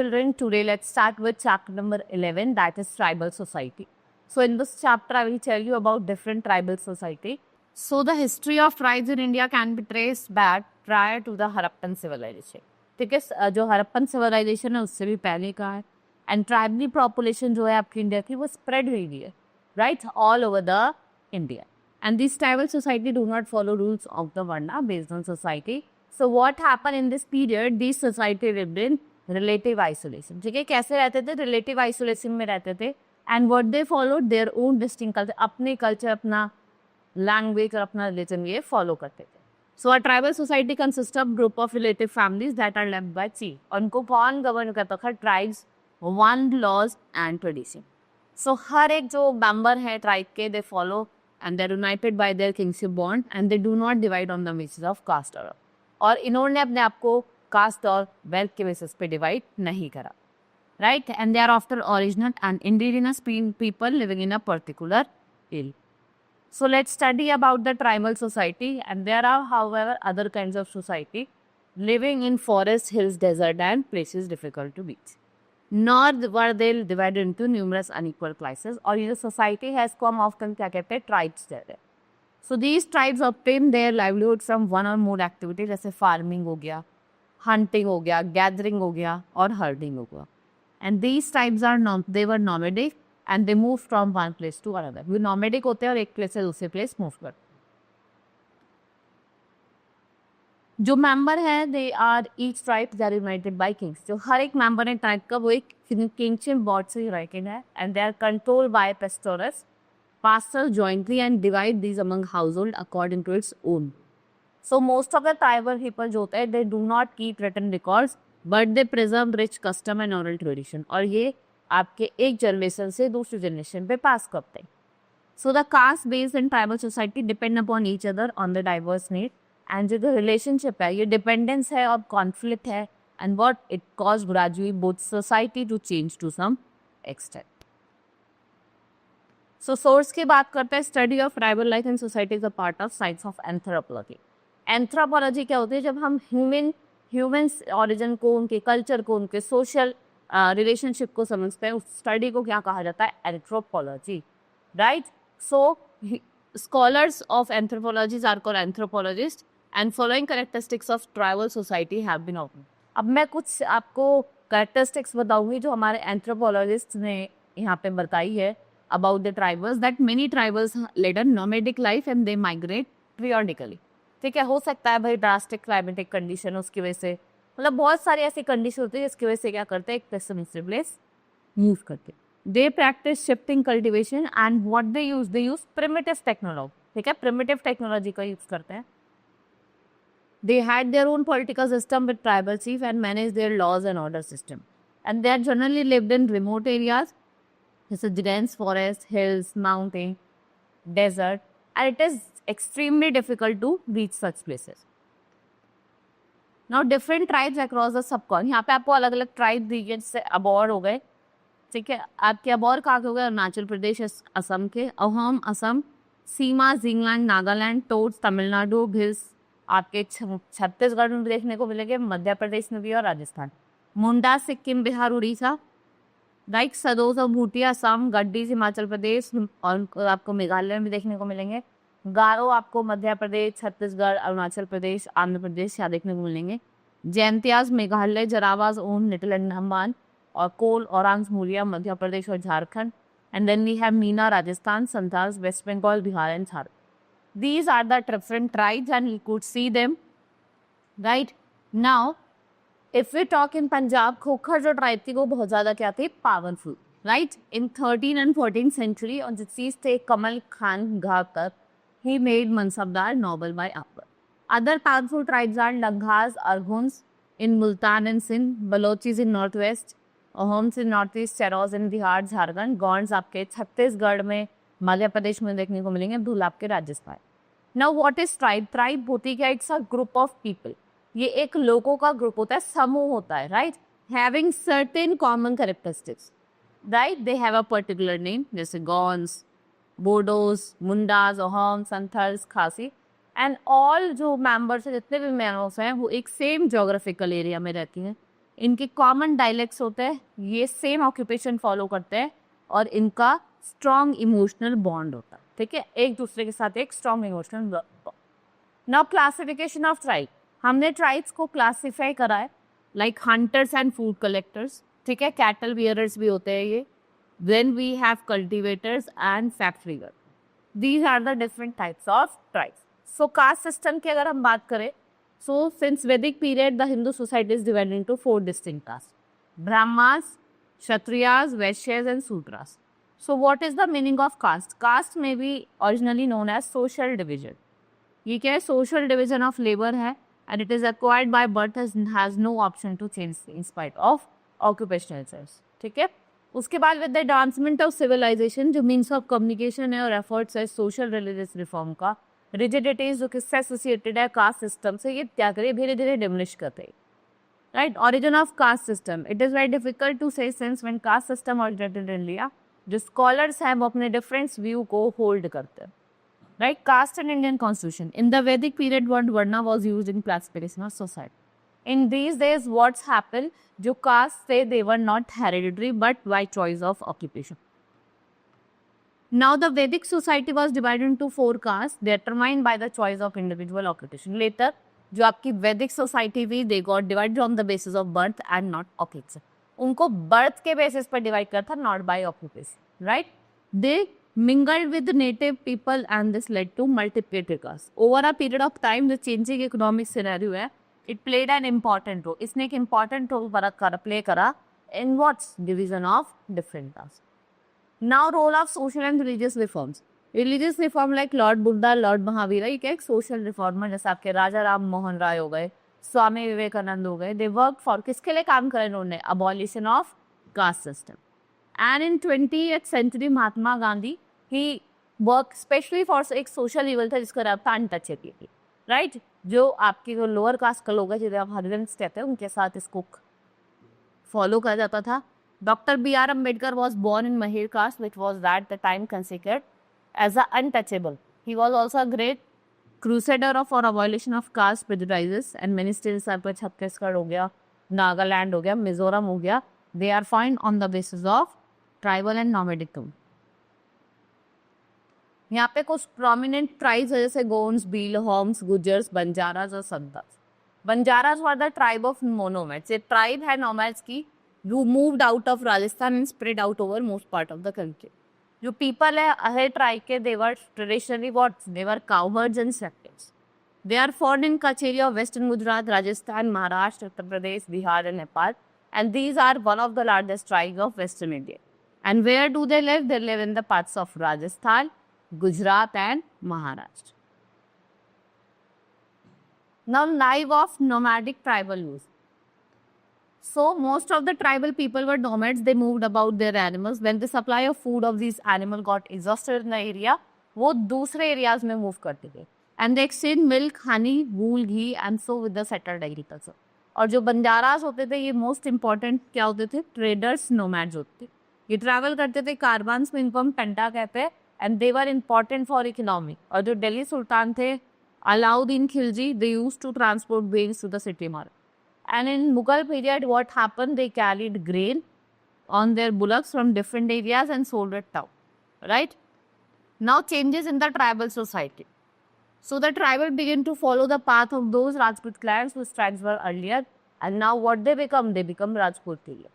children, today let's start with chapter number 11, that is tribal society. So in this chapter, I will tell you about different tribal society. So the history of tribes in India can be traced back prior to the Harappan civilization. ठीक है, जो Harappan civilisation है उससे भी पहले का है. And ट्राइबली population जो है आपकी इंडिया की वो स्प्रेड हुई हुई है, right, all over the India. And this tribal society do not follow rules of the varna based on society. So what happen in this period, this society lived in relative isolation. ठीक है, कैसे रहते थे? Relative isolation में रहते थे. And what they followed their own distinct culture, अपने culture, अपना लैंग्वेज और अपना रिलीजन ये फॉलो करते थे. So a tribal society consist of group of relative families that are left by chief. उनको कौन गवर्न करता था? Tribes, one laws and tradition. So हर एक जो मेंबर है ट्राइब के, they follow and they are united by their kingship bond and they do not divide on the basis of caste. और इन्होंने अपने आप को कास्ट और वेल्थ के बेसिस पे डिवाइड नहीं करा, right. And they are after original and indigenous people living in a particular area. So let's study about the tribal society, and there are however other kinds of society living in forests, hills, desert and places difficult to reach. Nor were they divided into numerous unequal classes, or the society has come often क्या कहते हैं tribes there. So these tribes obtain their livelihood from one or more activities, जैसे farming हो गया, hunting हो गया, gathering हो गया और herding हो गया. And these tribes are they were nomadic and they move from one place to another. वो nomadic होते हैं और एक place से दूसरे place move करते हैं. जो मेंबर है they are each tribe they are united by kings. जो हर एक मेंबर है ट्राइब का वो एक किंगशिप बोर्ड से यूनाइटेड है and they are controlled by pastors pastures jointly and divide these among household according to its own. So most of the tribal people जो होते हैं they do not keep written records but they preserve rich custom and oral tradition. और ये आपके एक generation से दूसरी generation पे पास करते हैं. So the caste based in tribal society depend upon each other on the diverse need. And जो रिलेशनशिप है ये डिपेंडेंस है और कॉन्फ्लिक्ट है and what it cause gradually both society to change to some extent. So source की बात करते हैं. Study of tribal life and society is a part of science of anthropology. Anthropology क्या होती है? जब हम ह्यूमन्स ऑरिजिन को, उनके कल्चर को, उनके सोशल रिलेशनशिप को समझते हैं, उस स्टडी को क्या कहा जाता है? Anthropology, right. So scholars of anthropologies are called anthropologist and following characteristics of tribal society have been often. अब मैं कुछ आपको कैरेक्टरिस्टिक्स बताऊंगी जो हमारे एंथ्रोपोलॉजिस्ट ने यहाँ पे बताई है about the tribals. That many tribals led a nomadic life and they migrate periodically. ठीक है, हो सकता है भाई ड्रास्टिक क्लाइमेटिक कंडीशन उसकी वजह से, मतलब बहुत सारी ऐसी कंडीशन होती है जिसकी वजह से क्या करते हैं, एक प्लेस से दूसरे प्लेस मूव करते. They practice shifting cultivation and what they use primitive technology. ठीक है, प्रिमिटिव टेक्नोलॉजी का यूज करते हैं. They had their own political system with tribal chief and manage their laws and order system. And they are generally lived in remote areas जैसे dense forest, hills, mountain, desert, and it is extremely difficult to reach such places. Now different tribes across the subcontinent. यहाँ पे आपको अलग अलग tribe reason से अबोर हो गए. ठीक है, आपके अबोर कहाँ के हो गए? अरुणाचल प्रदेश, असम के, अहोम असम, सीमा जिंगलैंड नागालैंड, टोड्स तमिलनाडु, भिल्स आपके छत्तीसगढ़ में भी देखने को मिलेंगे, मध्य प्रदेश में भी और राजस्थान, मुंडा सिक्किम बिहार उड़ीसा, राइट, सदोज और भूटिया असम, गड्डीज हिमाचल प्रदेश और आपको मेघालय में देखने को मिलेंगे, गारो आपको मध्य प्रदेश, छत्तीसगढ़, अरुणाचल प्रदेश, आंध्र प्रदेश यहाँ देखने को मिलेंगे, जैंतियाज मेघालय, जरावाज ओन लिटिल अंडमान और कोल औरांग मूलिया मध्य प्रदेश और Jharkhand. And then we have Meena Rajasthan, Santhals West Bengal, Bihar and Jharkhand. These are the different tribes and you could see them, right. Now if we talk in Punjab, Khokhar जो ट्राइब थी वो बहुत ज़्यादा क्या थी? Powerful, right. In 13 and 14th century और जिस थे कमल Khan घाकर, he made Mansabdar noble by Akbar. Other powerful tribes are Langhas, Arhuns in Multan and Sindh, Balochis in northwest, Ahoms in northeast, Cheros in Bihar Jharkhand, गौंड्स आपके छत्तीसगढ़ में, मध्य प्रदेश में देखने को मिलेंगे, धूल आपके Rajasthan. Now what is tribe? Tribe होती क्या? It's a group of people. ये एक लोगों का ग्रुप होता है, समूह होता है, right. Having certain common characteristics, right. They have a particular name जैसे गॉन्स, बोडोज, मुंडाज, अहोम, संथल्स, खासी एंड ऑल जो मेंबर्स हैं, जितने भी मेंबर्स हैं वो एक सेम जोग्राफिकल एरिया में रहती हैं इनके कॉमन डायलेक्ट्स होते हैं, ये सेम ऑक्यूपेशन फॉलो करते हैं और इनका स्ट्रॉन्ग इमोशनल बॉन्ड होता है, ठीक है, एक दूसरे के साथ एक strong emotional bond. Now classification of tribe, हमने ट्राइब्स को क्लासिफाई करा है like hunters and food collectors, ठीक है, कैटल बियरर्स भी होते हैं ये, then we have cultivators and factory workers. These are the different types of tribes. So caste system की अगर हम बात करें, so since Vedic period the Hindu society is divided into 4 distinct castes: Brahmas, Kshatriyas, Vaishyas and Sudras. So what is the meaning of caste? Caste may be originally known as social division. ये क्या है? Social division of labor है and it is acquired by birth and has no option to change in spite of occupational choice. ठीक है? उसके बाद with the advancement of civilization जो means of communication है और एफर्ट्स है सोशल रिलीजियस रिफॉर्म का, रिजिडिटीज जो किससे एसोसिएटेड है कास्ट सिस्टम से, ये क्या करे धीरे धीरे डिमिनिश करते हैं, right. Origin of caste system, it is very difficult to say since when caste system originated in India, जो स्कॉलर्स हैं वो अपने डिफरेंस व्यू को होल्ड करते हैं, right. Caste and Indian constitution, in the Vedic period word varna was used in classification of society. In these days, what's happened? जो caste थे, they were not hereditary but by choice of occupation. Now the Vedic society was divided into 4 castes determined by the choice of individual occupation. Later, जो आपकी Vedic society थी, they got divided on the basis of birth and not occupation. उनको birth के basis पर divide करता, not by occupation, right? They mingled with native people and this led to multiplicated castes. Over a period of time, the changing economic scenario है, it played an important role. इसने एक important role play करा in what's division of different castes. Now role of social and religious reforms. Religious reform like Lord Buddha, Lord Mahavira, ये क्या एक social reformer जैसे आपके राजा राम मोहन राय हो गए, स्वामी विवेकानंद हो गए, they worked for किसके लिए काम करे इन्होंने? Abolition of caste system. And in 20th century Mahatma Gandhi he worked specially for एक social evil था जिसका नाम था untouchability, right? जो आपके जो लोअर कास्ट का लोग है जिन्हें आप हरिजन्स कहते हैं, उनके साथ इसको फॉलो करा जाता था। Doctor B.R. Ambedkar was born in Mahir caste, which was at the time considered as a untouchable. He was also a great crusader for abolition of caste prejudices and many states पर छत्तीसगढ़ हो गया, नागालैंड हो गया, मिजोरम हो गया, they are found on the basis of tribal and nomadic community. यहाँ पे कुछ प्रोमिनेंट ट्राइब्स है जैसे गोंड्स, भील, होम्स, गुजर्स, बंजारास और संतास। Banjaras were the tribe of nomads, ये ट्राइब है नोमैड्स की who moved out of Rajasthan and spread out over most part of the country. जो people है अहे ट्राइब के, they were traditionally what? They were cowherds and shepherds. They are found in Kutch area of western Gujarat, Rajasthan, Maharashtra, Uttar Pradesh, Bihar and Nepal, and these are one of the largest tribes of western India. And where do they live? They live in the parts of Rajasthan, Gujarat and Maharashtra. Now life of nomadic tribal use. So most of the tribal people were nomads. They moved about their animals. When the supply of food of these animals got exhausted in the area, वो दूसरे areas में move करते थे. And they exchanged milk, honey, wool, ghee and so with the settled agriculture. और जो बंजारास होते थे ये most important क्या होते थे? Traders, nomads होते थे. ये travel करते थे कारवान्स में, इनको हम टंटा कहते हैं. And they were important for economy. और जो दिल्ली सुल्तान थे Alauddin Khilji, they used to transport grains to the city market. And in Mughal period, what happened? They carried grain on their bullocks from different areas and sold it town, right? Now changes in the tribal society. So the tribal begin to follow the path of those Rajput clans whose tribes were earlier, and now what they become? They become Rajput area.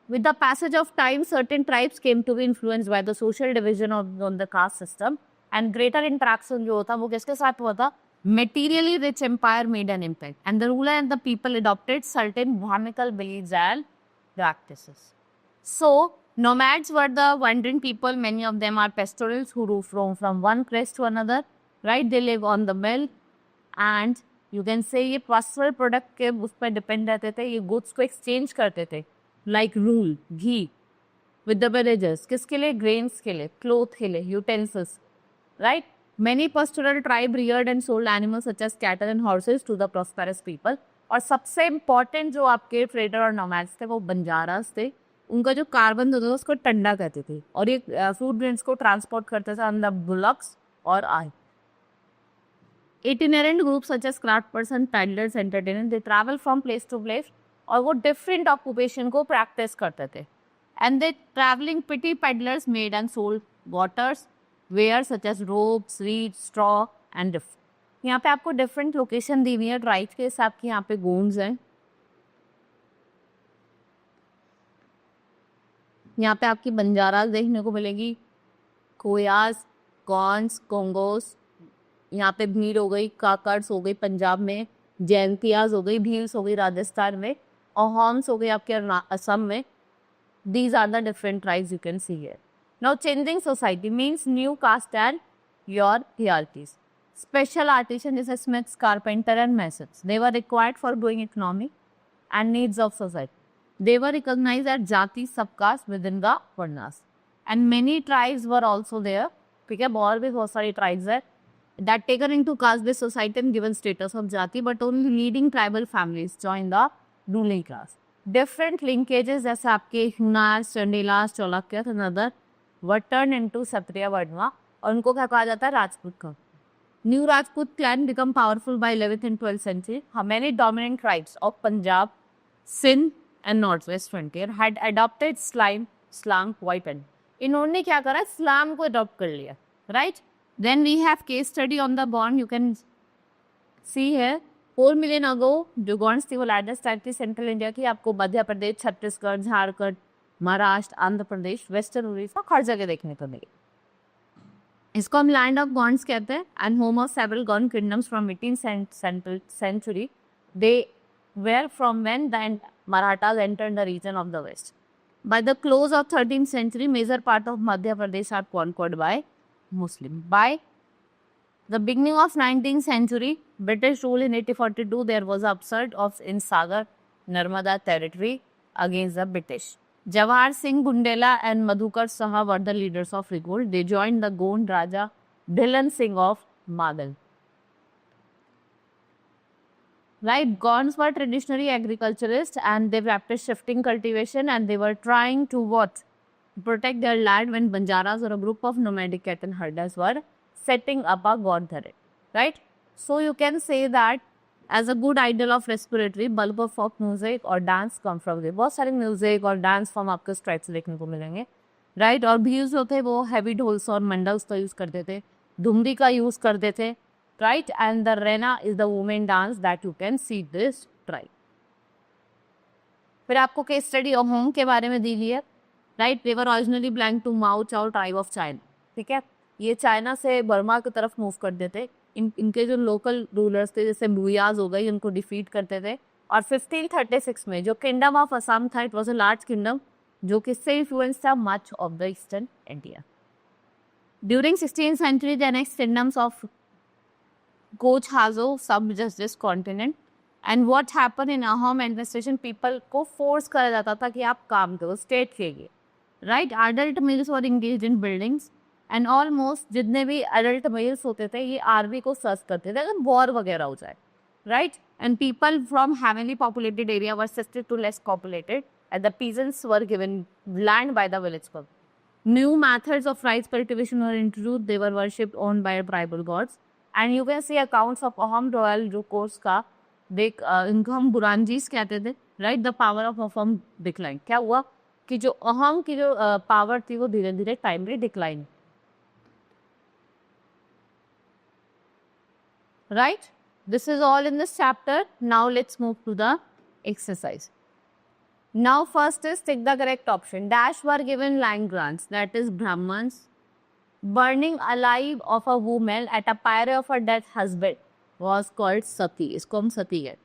With the passage of time, certain tribes came to be influenced by the social division on the caste system, and greater interaction जो होता वो किसके साथ हुआ था? Materially rich empire made an impact, and the ruler and the people adopted certain Brahminical beliefs and practices. So nomads were the wandering people. Many of them are pastorals who roam from one place to another, right? They live on the milk and you can say ये pastoral product के उस पर depend रहते थे, ये goods को exchange करते थे, like wool, ghee with the villagers. किसके लिए? Grains के लिए, cloth के लिए, utensils, right? Many pastoral tribe reared and sold animals such as cattle and horses to the prosperous people. और सबसे important जो आपके ट्रेडर और नोमैड्स थे वो बंजारास थे. उनका जो कार्बन होता था उसको टंडा कहते थे और ये फूड ग्रेन्स को ट्रांसपोर्ट करते थे ऑन द बुलक्स और आय. Itinerant groups such as craft person, peddlers, entertainers, they travel from place to place और वो डिफरेंट ऑक्यूपेशन को प्रैक्टिस करते थे. And the traveling petty peddlers made and sold waters, wares such as ropes, reeds, straw and different. यहाँ पे आपको different location दी हुई है ट्राइब्स के हिसाब की. यहाँ पे गोन्स हैं, यहाँ पे आपकी बंजारास देखने को मिलेगी, कोयास, गॉन्स, कोंगोस. यहाँ पे भीड़ हो गई, काकड्स हो गई पंजाब में, जैंतियाज हो गई, भील्स हो गई राजस्थान में, और हॉर्म्स हो गई आपके असम में. These are the different tribes you can see here. Now, changing society means new caste and your hierarchies. Special artisan is smiths, carpenter and masons. They were required for growing economy and needs of society. They were recognized as jati subcaste within the varnas. And many tribes were also there. ठीक है, और भी बहुत सारी tribes है that taken into caste-based society and given status of jati, but only leading tribal families join the ruling class. Different linkages जैसे आपके हुनार, Chandelas, Chalukya other were turn into Kshatriya वर्णवा, और उनको क्या कहा जाता है, राजपूत का. New Rajput clan become powerful by 11th and 12th century. Many dominant tribes of Punjab, Sindh and Northwest frontier had adopted slang weapon. इन्होंने क्या करा, इस्लाम को अडॉप्ट कर लिया, right. Then we have case study on the bond. You can see है 4 million ago जो गॉन्स थी वो लैंडस टाइप थी सेंट्रल इंडिया की. आपको मध्य प्रदेश, छत्तीसगढ़, झारखंड, महाराष्ट्र, आंध्र प्रदेश, वेस्टर्न उड़ीसा, हर जगह देखने को मिली. इसको हम लैंड ऑफ गॉन्स कहते हैं. And home of several Gond kingdoms from 18th century. They were from when the Marathas entered the region of the west. By the close of 13th century, major part of Madhya Pradesh are conquered by Muslim. By the beginning of 19th century, British rule in 1842, there was upsurge of in Sagar, Narmada territory against the British. Jawahar Singh Bundela and Madhukar Saha were the leaders of revolt. They joined the Gond Raja Dhilan Singh of Magal. Right, Gonds were traditionally agriculturists and they practiced shifting cultivation and they were trying to what? Protect their land when Banjaras or a group of nomadic cattle herders were setting up a god turret. Right? So you can say that as a good idol of respiratory, bulb of folk music or dance come from there. बहुत सारे music और dance form आपको stripe से देखने को मिलेंगे. Right, और भील्स जो थे वो हैवी ढोल्स और मंडल्स का यूज़ करते थे, धुमरी का यूज़ करते थे. Right, and the Rena is the women dance that you can see this tribe. फिर आपको केस स्टडी अहोम के बारे में दी गई है. Right, they were originally belong to Mao Chao tribe of China. ठीक है, ये चाइना से बर्मा की तरफ मूव करते थे. इनके जो लोकल रूलर्स थे जैसे बुयाज हो गई, उनको डिफीट करते थे. और 1536 में जो किंगडम ऑफ असम था, it was a large kingdom जो कि से इन्फ्लुएंस था much of the eastern India. During 16th century, the next kingdoms of Coach Hazo subjugated this continent. And what happened in Ahom administration, people को force करा जाता था कि आप काम करो स्टेट के लिए. Right, adult males were engaged in buildings and almost जितने भी adult males होते थे ये आर्मी को सर्च करते थे अगर वॉर वगैरह हो जाए. Right, and people from heavily populated area were shifted to less populated and the peasants were given land by the village public. New methods of rice cultivation were introduced. They were worshipped on by tribal gods. And you can see accounts of Ahom royal जो course का देख इनको हम बुरानजीस कहते थे. Right, the power of Ahom decline. क्या हुआ कि जो अहोम की जो पावर थी वो धीरे धीरे टाइम में decline. Right, this is all in this chapter. Now let's move to the exercise. Now first is take the correct option. Dash were given land grants, that is Brahmans. Burning alive of a woman at a pyre of her dead husband was called Sati. इसको हम सती है.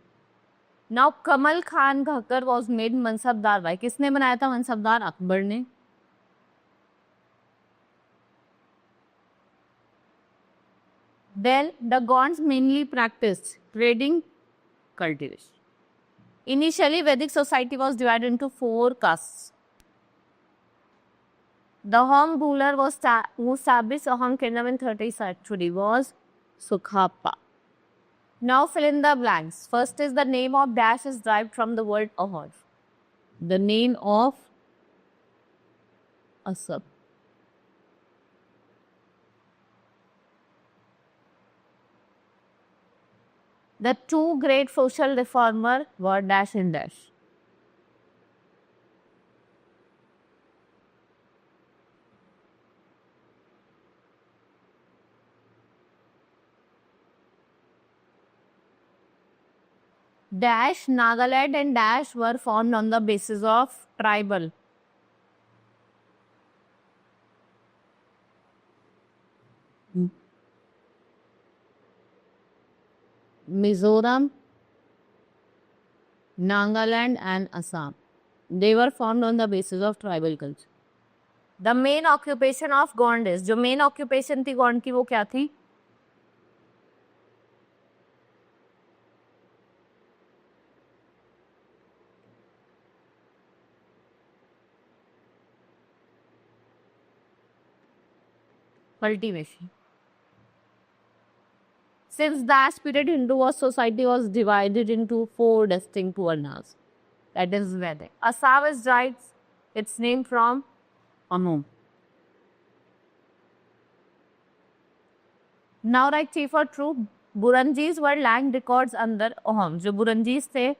Now Kamal Khan Ghakkar was made mansabdar by. किसने बनाया था मनसबदार? अकबर ने. Then the Gonds mainly practiced trading, cultivation. Initially, Vedic society was divided into 4 castes. The Ahom ruler who established Ahom kingdom in 30th century was Sukhapa. Now fill in the blanks. First is the name of Dash is derived from the word Ahom. The name of Asab. The 2 great social reformers were Dash and Dash. Dash, Nagaland and Dash were formed on the basis of tribal. Mizoram, Nagaland and Assam. They were formed on the basis of tribal culture. The main occupation of Gondis, जो main occupation थी Gond की वो क्या थी? Cultivation. Since that period, Hindu society was divided into 4 distinct varnas. That is Vedic. Assam is right. Its name from Anu. Now right T for true. Buranjis were land records under Ahom. जो Buranjis थे,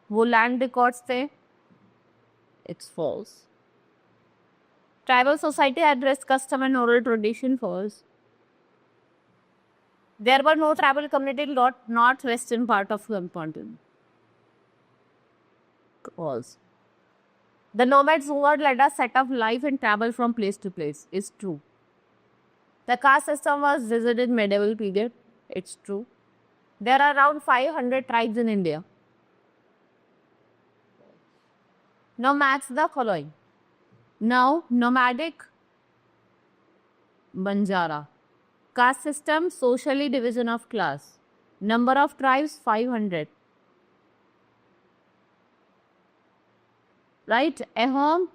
वो land records थे. It's false. Tribal society addressed custom and oral tradition false. There were no tribal community in northwestern part of the continent. False. The nomads who were led a set of life and travel from place to place is true. The caste system was rigid in medieval period. It's true. There are around 500 tribes in India. Now match the following. Now nomadic Banjara. Caste system, socially division of class. Number of tribes 500. Right? Ahom.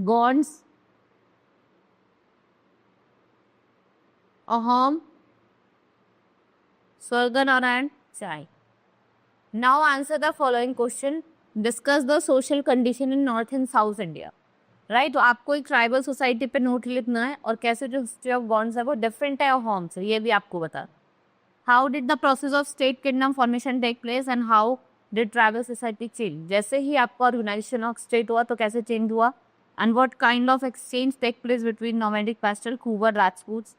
Gonds. Ahom. Swarganar and Chai. Now answer the following question. Discuss the social condition in North and South India. Right तो आपको एक tribal society पे note लिखना है और कैसे जो history of bonds है वो डिफरेंट है होम से, ये भी आपको बता. How did the process of state kingdom formation take place and how did tribal society change. जैसे ही आपका ऑर्गेनाइजेशन ऑफ स्टेट हुआ तो कैसे चेंज हुआ and what kind of exchange take place between nomadic pastoral कुवर Rajputs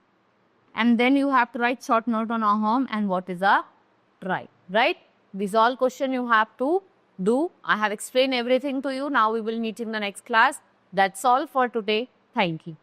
and then you have to write short note on Ahom and what is a tribe, right? These all question you have to do. I have explained everything to you. Now we will meet in the next class. That's all for today. Thank you.